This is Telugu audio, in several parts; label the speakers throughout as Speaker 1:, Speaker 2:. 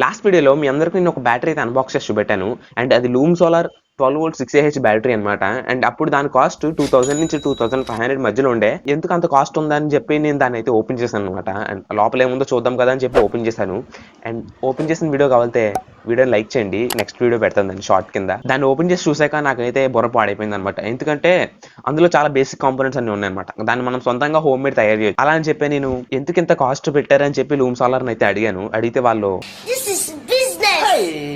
Speaker 1: లాస్ట్ వీడియోలో మీ అందరికీ నేను ఒక బ్యాటరీ అయితే అన్బాక్స్ చేసి చూపెట్టాను. అండ్ అది loom solar 12V 6Ah battery అనమాట. అండ్ అప్పుడు దాని కాస్ట్ 2000 నుంచి 2500 మధ్యలో ఉండే. ఎందుకు అంత కాస్ట్ ఉందని చెప్పి నేను దాన్ని అయితే ఓపెన్ చేశాను అనమాట. అండ్ లోపల ఏముందో చూద్దాం కదా అని చెప్పి ఓపెన్ చేశాను. అండ్ ఓపెన్ చేసిన వీడియో కావాలంటే వీడియోని లైక్ చేయండి. నెక్స్ట్ వీడియో పెడతాను దాన్ని షార్ట్ కింద. దాన్ని ఓపెన్ చేసి చూసాక నాకైతే బుర్ర పాడైపోయింది అనమాట. ఎందుకంటే అందులో చాలా బేసిక్ కాంపోనెంట్స్ అన్ని ఉన్నాయన్నమాట. దాన్ని మనం సొంతంగా హోమ్ మేడ్ తయారు చేయొచ్చు. అలా అని చెప్పి నేను ఎందుకు ఇంత కాస్ట్ పెట్టారని చెప్పి లూమ్ సోలార్ అయితే అడిగాను. అడిగితే వాళ్ళు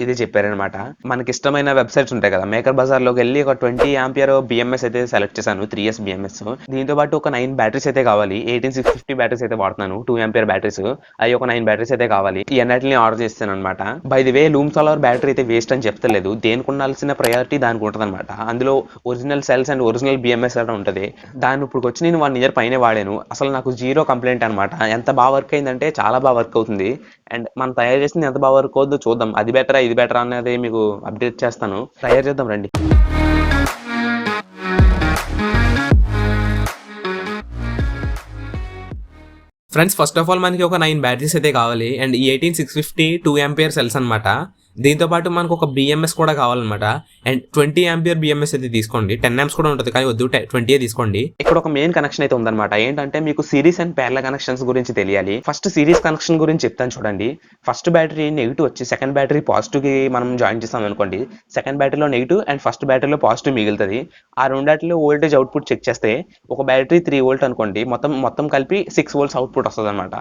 Speaker 1: ఇది చెప్పారనమాట. మనకి ఇష్టమైన వెబ్సైట్స్ ఉంటాయి కదా, మేకర్ బజార్ లోకి వెళ్ళి ఒక 20 ఆంపియర్ బిఎంఎస్ అయితే సెలెక్ట్ చేశాను. 3S BMS. దీంతో పాటు ఒక 9 బ్యాటరీస్ అయితే కావాలి. 18650 బ్యాటరీస్ అయితే వాడుతున్నాను. 2 ఆంపియర్ బ్యాటరీస్. అవి ఒక 9 బ్యాటరీస్ అయితే కావాలి. ఈ అన్నిటిని ఆర్డర్ చేస్తాను అనమాట. By the way loom solar battery అయితే వేస్ట్ అని చెప్తలేదు. దేనికి ఉండాల్సిన ప్రయారిటీ దానికి ఉంటుంది అనమాట. అందులో original cells and original BMS అని ఉంటుంది. దాన్ని ఇప్పుడు వచ్చి నేను 1 ఇయర్ పైనే వాడాను. అసలు నాకు జీరో కంప్లైంట్ అనమాట. ఎంత బాగా వర్క్ అయిందంటే చాలా బాగా వర్క్ అవుతుంది. అండ్ మనం తయారు చేసింది ఎంత బాగా వర్క్ అవుతుందో చూద్దాం. అది బెటరా ఇది బెటరా అనేది మీకు అప్డేట్ చేస్తాను. తయారు చేద్దాం రండి. ఫ్రెండ్స్, ఫస్ట్ ఆఫ్ ఆల్ మనకి ఒక 9 బ్యాటరీస్ అయితే కావాలి. అండ్ ఈ 18650 2 ఆంపియర్ సెల్స్ అనమాట. దీంతో పాటు మనకు ఒక బిఎంఎస్ కూడా కావాలన్నమాట. అండ్ 20 ఆంపియర్ బిఎంఎస్ అయితే తీసుకోండి. 10 ఆంప్స్ కూడా ఉంటుంది కానీ వద్దు, 20 తీసుకోండి. ఇక్కడ ఒక మెయిన్ కనెక్షన్ అయితే ఉందన్నమాట. ఏంటంటే మీకు సిరీస్ అండ్ ప్యారలల్ కనెక్షన్స్ గురించి తెలియాలి. ఫస్ట్ సిరీస్ కనెక్షన్ గురించి చెప్తాను చూడండి. ఫస్ట్ బ్యాటరీ నెగిటివ్ వచ్చి సెకండ్ బ్యాటరీ పాజిటివ్ కి మనం జాయిన్ చేస్తాం అనుకోండి. సెకండ్ బ్యాటరీలో నెగిటివ్ అండ్ ఫస్ట్ బ్యాటరీలో పాజిటివ్ మిగులుతుంది. ఆ రెండాటిలో వోల్టేజ్ అవుట్పుట్ చెక్ చేస్తే ఒక బ్యాటరీ 3V అనుకోండి, మొత్తం కలిపి 6V అవుట్పుట్ వస్తుంది అనమాట.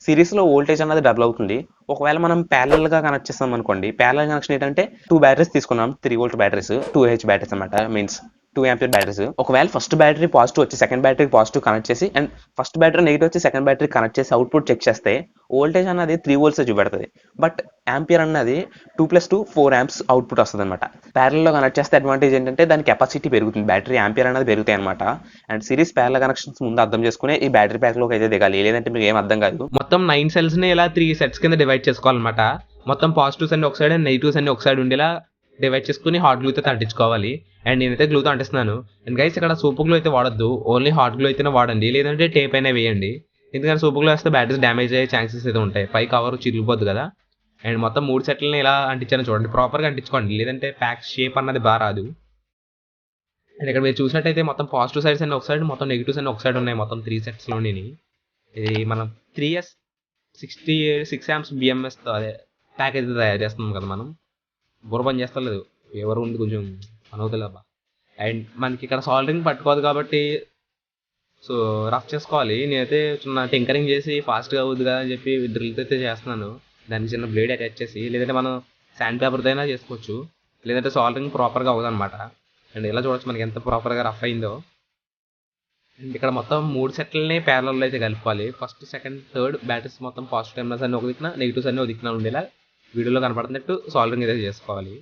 Speaker 1: సిరీస్ లో వోల్టేజ్ అనేది డబుల్ అవుతుంది. ఒకవేళ మనం ప్యారలల్ గా కనెక్ట్ చేస్తాం అనుకోండి, ప్యారలల్ కనెక్షన్ ఏంటంటే 2 బ్యాటరీస్ తీసుకున్నాం. 3V బ్యాటరీస్, 2Ah బ్యాటరీస్ అనమాట. Means 2 ampere batteries. ఒకవేళ ఫస్ట్ బ్యాటరీ పాజిటివ్ వచ్చి సెకండ్ బ్యాటరీ పాజిటివ్ కనెక్ట్ చేసి అండ్ ఫస్ట్ బ్యాటరీ నెగిటివ్ వచ్చి సెకండ్ బ్యాటరీ కనెక్ట్ చేసి అవుట్పుట్ చెక్ చేస్తే వోల్టేజ్ అన్నది 3V చూపెడుతుంది. బట్ ఆంపియర్ అన్నది 2+2 4 ఆంప్స్ అవుట్పుట్ వస్తుంది అనమాట. ప్యారలల్ లో కనెక్ట్ చేస్తే అడ్వాంటేజ్ ఏంటంటే దాని కెపాసిటీ పెరుగుతుంది, బ్యాటరీ ఆంపియర్ అనేది పెరుగుతాయి అనమాట. అండ్ సిరీస్ ప్యారలల్ కనెక్షన్స్ ముందు అర్థం చేసుకుని ఈ బ్యాటరీ ప్యాక్ లోకి అయితే దిగాలి, లేదంటే మీకు ఏం అర్థం కాదు. మొత్తం 9 సెల్స్ ని ఇలా 3 సెట్స్ కింద డివైడ్ చేసుకోవాలన్నమాట. మొత్తం పాజిటివ్స్ అన్ని ఒక సైడ్ అండ్ నెగిటివ్స్ అన్ని ఒక సైడ్ ఉండేలా డివైడ్ చేసుకుని హాట్ గ్లూతో అంటించుకోవాలి. అండ్ నేనైతే గ్లూతో అంటిస్తున్నాను. అండ్ గైస్, ఇక్కడ సూపర్ గ్లూ అయితే వాడద్దు, ఓన్లీ హాట్ గ్లూ అయితేనే వాడండి, లేదంటే టేప్ అయినా వేయండి. ఎందుకంటే సూపర్ గ్లూ వేస్తే బ్యాటరీస్ డ్యామేజ్ అయ్యే ఛాన్సెస్ అయితే ఉంటాయి. పై కవర్ చిరిగిపోద్దు కదా. అండ్ మొత్తం 3 సెట్లని ఇలా అంటించాను చూడండి. ప్రాపర్గా అంటించుకోండి, లేదంటే ప్యాక్ షేప్ అన్నది బాగా రాదు. అండ్ ఇక్కడ మీరు చూసినట్టయితే మొత్తం పాజిటివ్ సైడ్స్ అన్ని ఒక సైడ్, మొత్తం నెగిటివ్స్ అన్ని ఒక సైడ్ ఉన్నాయి. మొత్తం 3 సెట్స్లోని ఇది మనం 3S 6 ఆంప్స్ బిఎంఎస్తో అదే ప్యాక్ అయితే తయారు చేస్తున్నాం కదా. మనం బుర్ర పని చేస్తలేదు, ఎవరు ఉంది కొంచెం అనవుతుందబ్బా. అండ్ మనకి ఇక్కడ సాల్డరింగ్ పట్టుకోదు కాబట్టి సో రఫ్ చేసుకోవాలి. నేనైతే చిన్న టింకరింగ్ చేసి ఫాస్ట్గా అవుద్ది కదా అని చెప్పి డ్రిల్తో అయితే చేస్తున్నాను. దానికి చిన్న బ్లేడ్ అటాచ్ చేసి, లేదంటే మనం శాండ్ పేపర్తో అయినా చేసుకోవచ్చు, లేదంటే సాల్డరింగ్ ప్రాపర్గా అవుతుంది అనమాట. అండ్ ఇలా చూడొచ్చు మనకి ఎంత ప్రాపర్గా రఫ్ అయిందో. అండ్ ఇక్కడ మొత్తం 3 సెట్లని ప్యారలల్ అయితే కలుపుకోవాలి. ఫస్ట్ సెకండ్ థర్డ్ బ్యాటరీస్ మొత్తం పాజిటివ్ టెర్మినల్స్ అన్ని ఒక దిక్కున, నెగిటివ్స్ అన్ని ఒక దిక్కున ఉండేలా వీడియోలో కనపడుతున్నట్టు సాల్డరింగ్ అయితే చేసుకోవాలి.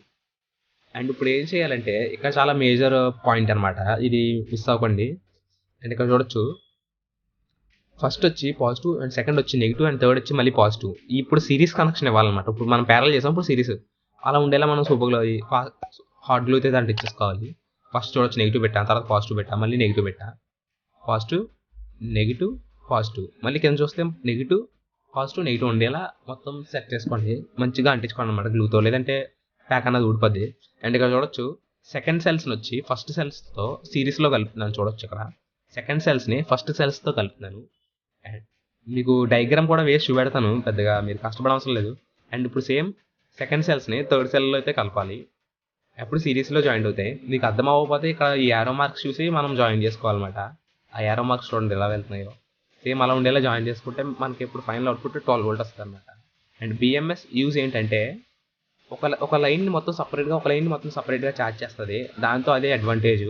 Speaker 1: అండ్ ఇప్పుడు ఏం చేయాలంటే ఇక్కడ చాలా మేజర్ పాయింట్ అనమాట, ఇది మిస్ అవ్వకండి. అండ్ ఇక్కడ చూడొచ్చు ఫస్ట్ వచ్చి పాజిటివ్ అండ్ సెకండ్ వచ్చి నెగిటివ్ అండ్ థర్డ్ వచ్చి మళ్ళీ పాజిటివ్. ఇప్పుడు సిరీస్ కనెక్షన్ ఇవ్వాలన్నమాట. ఇప్పుడు మనం ప్యారలల్ చేసాం, ఇప్పుడు సిరీస్ అలా ఉండేలా మనం సూపర్ గ్లూ హాట్ గ్లూ అయితే దాంట్లో ఇచ్చేసుకోవాలి. ఫస్ట్ చూడొచ్చు నెగిటివ్ పెట్టాం, తర్వాత పాజిటివ్ పెట్టాం, మళ్ళీ నెగిటివ్ పెట్టాం, పాజిటివ్ నెగిటివ్ పాజిటివ్, మళ్ళీ కింద చూస్తే నెగిటివ్ పాజిటివ్ నెగిటివ్ ఉండేలా మొత్తం సెట్ చేసుకోండి. మంచిగా అంటించుకోండి అనమాట గ్లూతో, లేదంటే ప్యాక్ అన్నది ఊడిపోద్ది. అండ్ ఇక్కడ చూడొచ్చు సెకండ్ సెల్స్ని వచ్చి ఫస్ట్ సెల్స్తో సిరీస్లో కలుపుతున్నాను. చూడొచ్చు ఇక్కడ సెకండ్ సెల్స్ని ఫస్ట్ సెల్స్తో కలుపుతున్నాను. అండ్ మీకు డయాగ్రామ్ కూడా వేసి చూపెడతాను, పెద్దగా మీరు కష్టపడవసరం లేదు. అండ్ ఇప్పుడు సేమ్ సెకండ్ సెల్స్ని థర్డ్ సెల్లో అయితే కలపాలి. అప్పుడు సిరీస్లో జాయిన్ అవుతాయి. మీకు అర్థం అవ్వకపోతే ఇక్కడ ఈ యారో మార్క్స్ చూసి మనం జాయిన్ చేసుకోవాలన్నమాట. ఆ యారో మార్క్స్ చూడండి ఎలా వెళ్తున్నాయో, సేమ్ అలా ఉండేలా జాయిన్ చేసుకుంటే మనకి ఇప్పుడు ఫైనల్ అవుట్పుట్ 12V వస్తుంది అనమాట. అండ్ బిఎంఎస్ యూజ్ ఏంటంటే ఒక లైన్ని మొత్తం సపరేట్గా, ఒక లైన్ని మొత్తం సపరేట్గా ఛార్జ్ చేస్తుంది. దాంతో అదే అడ్వాంటేజ్.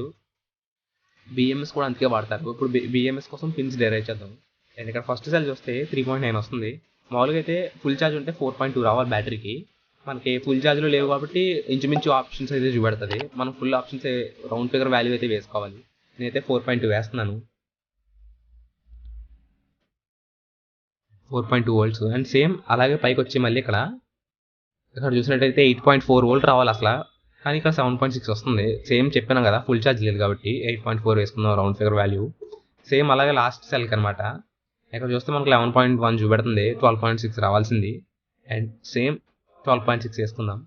Speaker 1: బిఎంఎస్ కూడా అందుకే వాడతారు. ఇప్పుడు బిఎంఎస్ కోసం పిన్స్ డెరైవ్ చేద్దాం. అండ్ ఇక్కడ ఫస్ట్ సెల్ చూస్తే 3.9 వస్తుంది. మామూలుగా అయితే ఫుల్ ఛార్జ్ ఉంటే 4.2 రావాలి బ్యాటరీకి. మనకి ఫుల్ ఛార్జ్లో లేవు కాబట్టి ఇంచుమించు ఆప్షన్స్ అయితే చూపెడుతుంది. మనం full options round figure value అయితే వేసుకోవాలి. నేనైతే 4.2 వేస్తున్నాను. 4.2V. అండ్ సేమ్ అలాగే పైకి వచ్చి మళ్ళీ ఇక్కడ చూసినట్టయితే 8.4V రావాలి అసలు, కానీ ఇక్కడ 7.6 వస్తుంది. సేమ్ చెప్పాను కదా ఫుల్ ఛార్జ్ లేదు కాబట్టి 8.4 వేసుకుందాం రౌండ్ ఫిగర్ వాల్యూ. సేమ్ అలాగే లాస్ట్ సెల్కి అనమాట. ఇక్కడ చూస్తే మనకు 11.1 చూపెడుతుంది, 12.6 రావాల్సింది. అండ్ సేమ్ 12.6 వేసుకుందాం.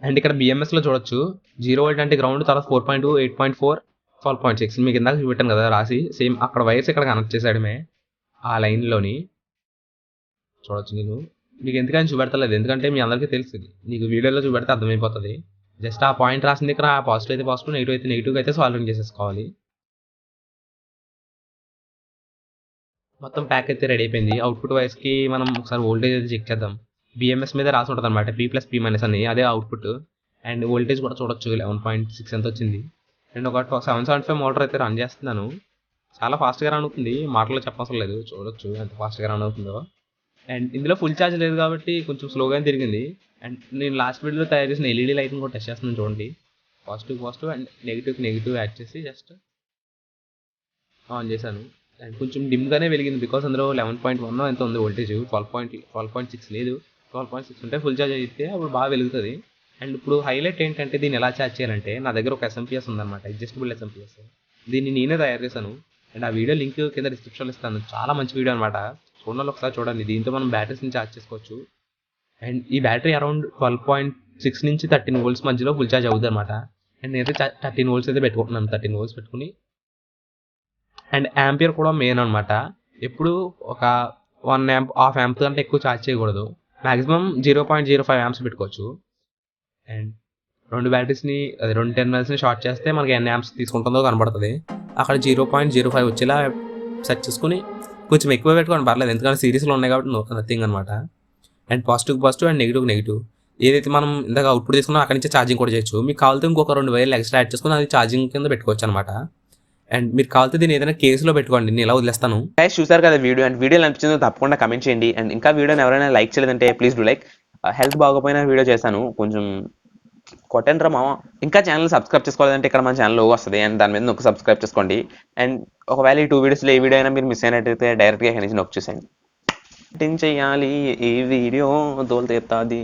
Speaker 1: అండ్ ఇక్కడ బిఎంఎస్లో చూడొచ్చు 0 వోల్ట్ అంటే గ్రౌండ్, తర్వాత 4.2, 8.4, 12.6 మీకు ఇందాక చూపెట్టాను కదా రాసి, సేమ్ అక్కడ వైర్స్ ఇక్కడ కనెక్ట్ చేసాడమే ఆ లైన్లోని. చూడొచ్చు నేను మీకు ఎందుకని చూపెడతలేదు, ఎందుకంటే మీ అందరికీ తెలుసు, నీకు వీడియోలో చూపెడితే అర్థమైపోతుంది. జస్ట్ ఆ పాయింట్ రాసింది ఇక్కడ పాజిటివ్ అయితే పాజిటివ్, నెగిటివ్ అయితే నెగిటివ్ అయితే సాల్వింగ్ చేసేసుకోవాలి. మొత్తం ప్యాక్ అయితే రెడీ అయిపోయింది. అవుట్పుట్ వైస్కి మనం ఒకసారి వోల్టేజ్ అయితే చెక్ చేద్దాం. బిఎంఎస్ మీద రాసి ఉంటుంది అనమాట P+P- అని, అదే అవుట్పుట్. అండ్ వోల్టేజ్ కూడా చూడొచ్చు 11.6 ఎంత వచ్చింది. అండ్ ఒక 775 మోటార్ అయితే రన్ చేస్తున్నాను. చాలా ఫాస్ట్గా రన్ అవుతుంది, మాటలో చెప్పవసరం లేదు, చూడొచ్చు ఎంత ఫాస్ట్గా రన్ అవుతుందో. అండ్ ఇందులో ఫుల్ ఛార్జ్ లేదు కాబట్టి కొంచెం స్లోగానే తిరిగింది. అండ్ నేను లాస్ట్ వీడియోలో తయారు చేసిన ఎల్ఈడి లైట్ని కూడా టెస్ట్ చేస్తున్నాను చూడండి. పాజిటివ్ అండ్ నెగిటివ్ యాడ్ చేసి జస్ట్ ఆన్ చేశాను. అండ్ కొంచెం డిమ్గానే వెలిగింది, బికాస్ అందులో 11.1 ఎంత ఉంది వోల్టేజ్, 12.6 లేదు. 12.6 ఉంటే ఫుల్ ఛార్జ్ అయితే అప్పుడు బాగా వెలుగుతుంది. అండ్ ఇప్పుడు హైలైట్ ఏంటంటే దీన్ని ఎలా ఛార్జ్ చేయాలంటే, నా దగ్గర ఒక ఎస్ఎంపిఎస్ ఉందన్నమాట, అడ్జస్టబుల్ ఎస్ఎంపిఎస్. దీన్ని నేనే తయారు చేశాను. అండ్ ఆ వీడియో లింక్ కింద డిస్క్రిప్షన్లో ఇస్తాను. చాలా మంచి వీడియో అనమాట, చూడాలి ఒకసారి చూడండి. దీంతో మనం బ్యాటరీస్ని ఛార్జ్ చేసుకోవచ్చు. అండ్ ఈ బ్యాటరీ అరౌండ్ 12.6 నుంచి 13 వోల్ట్స్ మధ్యలో ఫుల్ ఛార్జ్ అవుతుంది అనమాట. అండ్ నేనైతే 13 వోల్ట్స్ అయితే పెట్టుకుంటున్నాను. 13 వోల్ట్స్ పెట్టుకుని, అండ్ యాంపియర్ కూడా మెయిన్ అనమాట. ఎప్పుడు ఒక 1 యాంప్, హాఫ్ యాంప్ కంటే ఎక్కువ ఛార్జ్ చేయకూడదు. మ్యాక్సిమం 0.05 యాంప్స్ పెట్టుకోవచ్చు. అండ్ రెండు బ్యాటరీస్ని, అది 2 టెర్మినల్స్ని షార్ట్ చేస్తే మనకి ఎన్ని యాంప్స్ తీసుకుంటుందో కనబడుతుంది. అక్కడ 0.05 వచ్చేలా సెట్ చేసుకుని కొంచెం ఎక్కువ పెట్టుకోండి పర్లేదు, ఎందుకంటే సిరీస్లో ఉన్నాయి కాబట్టి నథింగ్ అనమాట. అండ్ పాజిటివ్ అండ్ నెగిటివ్ ఏదైతే మనం ఇందాక అవుట్పుట్ తీసుకున్నా అక్కడి నుంచి ఛార్జింగ్ కూడా చేయొచ్చు. మీకు కావాలంటే ఇంకొక 2 వైర్లు ఎక్స్ట్రా యాడ్ చేసుకుని అది ఛార్జింగ్ కింద పెట్టుకోవచ్చు అనమాట. అండ్ మీరు కావాలంటే దీన్ని ఏదైనా కేసులో పెట్టుకోండి, నేను ఇలా వదిలేస్తాను.
Speaker 2: గైస్ చూసారు కదా వీడియో, అండ్ వీడియో అనిపించిందో తప్పకుండా కమెంట్ చేయండి. అండ్ ఇంకా వీడియోని ఎవరైనా లైక్ చేయలేదంటే ప్లీజ్ డూ లైక్. హెల్త్ బాగోపోయినా వీడియో చేశాను, కొంచెం కొట్టండి రా మామ. ఇంకా ఛానల్ సబ్స్క్రైబ్ చేసుకోవాలంటే ఇక్కడ మన ఛానల్ లోగో వస్తుంది, అండ్ దాని మీద నొక్కి సబ్స్క్రైబ్ చేసుకోండి. అండ్ ఒకవేళ ఈ 2 వీడియోస్లో ఏ వీడియో అయినా మీరు మిస్ అయినట్టయితే డైరెక్ట్గా ఇక్కడ నుంచి నొక్కి చూసేయండి. చేయాలి ఈ వీడియో దోలు తీరుతుంది.